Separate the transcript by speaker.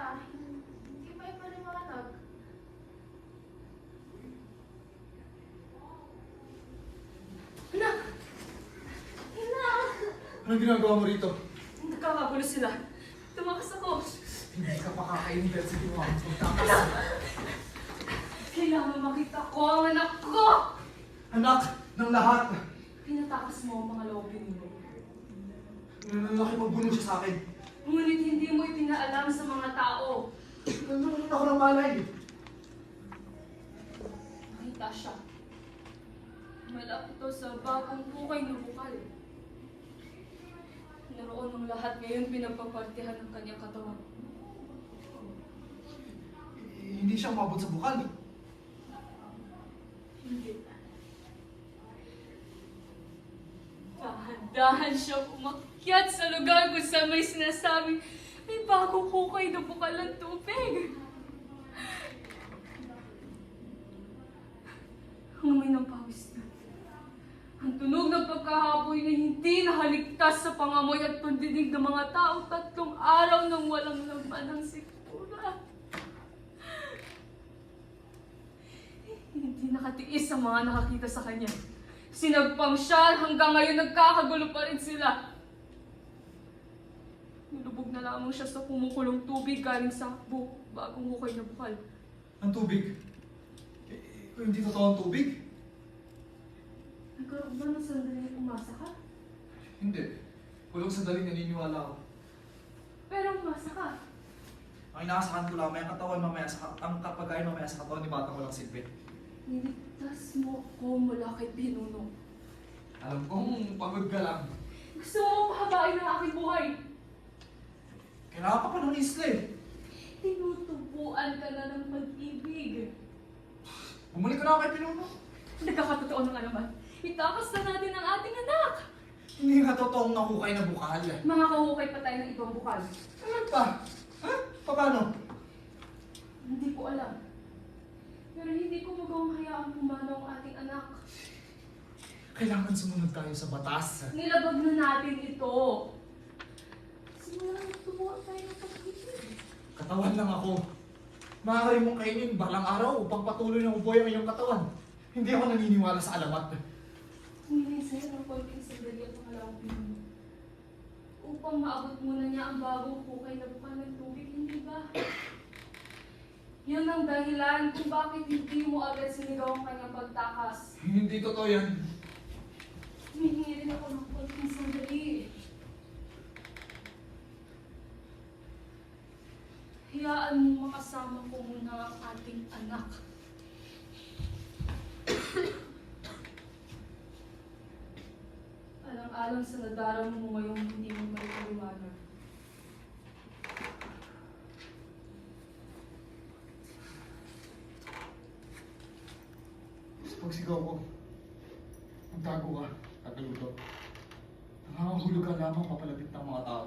Speaker 1: Hindi pa yung maliwanag. Anak! Anak!
Speaker 2: Anong ginagawa mo rito?
Speaker 1: Nagkakagulo sila. Tumakas ako.
Speaker 2: Hindi ka pa kakainin dahil sa ginawa mo. Magtakas.
Speaker 1: Kailangan makita ko ang anak ko!
Speaker 2: Anak ng lahat!
Speaker 1: Pinatakas mo ang mga lobby mo.
Speaker 2: Nakipagbuno siya sa akin.
Speaker 1: Ngunit hindi mo ipinaalam sa mga tao.
Speaker 2: Nanonood ako ng malay.
Speaker 1: Nakita siya. Malapit ito sa bagong hukay ng bukal. Naroon ng lahat ngayon pinagpapartihan ng kanyang katawan.
Speaker 2: Hindi siya umabot sa bukal.
Speaker 1: Hindi. Dahan-dahan siya umakyat sa lugar kung saan may sinasabing may bagong hukay na bukal ng tubig. Ang amoy ng pawis niya. Ang tunog ng pagkahaboy na hindi nahaligtas sa pangamoy at pandinig ng mga tao 3 araw nang walang laman ng sikmura. Hindi nakatiis ang mga nakakita sa kanya. Sinagpang siya hanggang ngayon nagkakagulo pa rin sila. Nilubog na lamang siya sa kumukulong tubig galing sa bagong hukay na bukal.
Speaker 2: Ang tubig? Hindi totoo ang tubig?
Speaker 1: Nagkaroon ba ng sandaling umasa ka?
Speaker 2: Hindi. Walang sandaling naniniwala ako.
Speaker 1: Pero umasa ka.
Speaker 2: Ang inaasahan ko lang, may katawan mamaya ang kapagkain mamaya sa katawan ni batang walang silbi.
Speaker 1: Niligtas mo ako mula kay Pinuno.
Speaker 2: Alam kong pagod ka lang.
Speaker 1: Gusto mo pahabain ang aking buhay.
Speaker 2: Kailangan ka pa ng isla eh.
Speaker 1: Tinutubuan ka na ng pag-ibig.
Speaker 2: Bumalik ka na ako kay Pinuno.
Speaker 1: Nagkakatotoo ng alaman. Itakas na natin ang ating anak.
Speaker 2: Hindi nga totoong nahukay na bukal.
Speaker 1: Mga kahukay pa tayo ng ibang bukal.
Speaker 2: Ano pa? Ha? Paano?
Speaker 1: Hindi ko alam. Pero hindi ko magawang hayaang pumanaw ang ating anak.
Speaker 2: Kailangan sumunod tayo sa batas.
Speaker 1: Nilabag na natin ito. Simulan tubuan tayo ng pag-ibig.
Speaker 2: Katawan lang ako. Maaari mong kainin balang araw upang patuloy ng uboy ang iyong katawan. Hindi ako naniniwala sa alamat.
Speaker 1: Humingi sa'yo ng konting sandali at pangalawang pinuno. Upang maabot muna niya ang bagong hukay na bukal ng tubig, hindi ba? Yun ang dahilan kung bakit hindi mo agad sinigaw ang kanyang pagtakas.
Speaker 2: Hindi totoo yan.
Speaker 1: Humingi rin ako ng konting sandali. Hayaan mo makasama ko muna ang ating anak. Alang-alang sa nadarama mo ngayong hindi mo maipaliwanag.
Speaker 2: Sa pagsigaw ko, magtago ka, tagaluto. Nakakahulog ka lamang papalapit ng mga tao.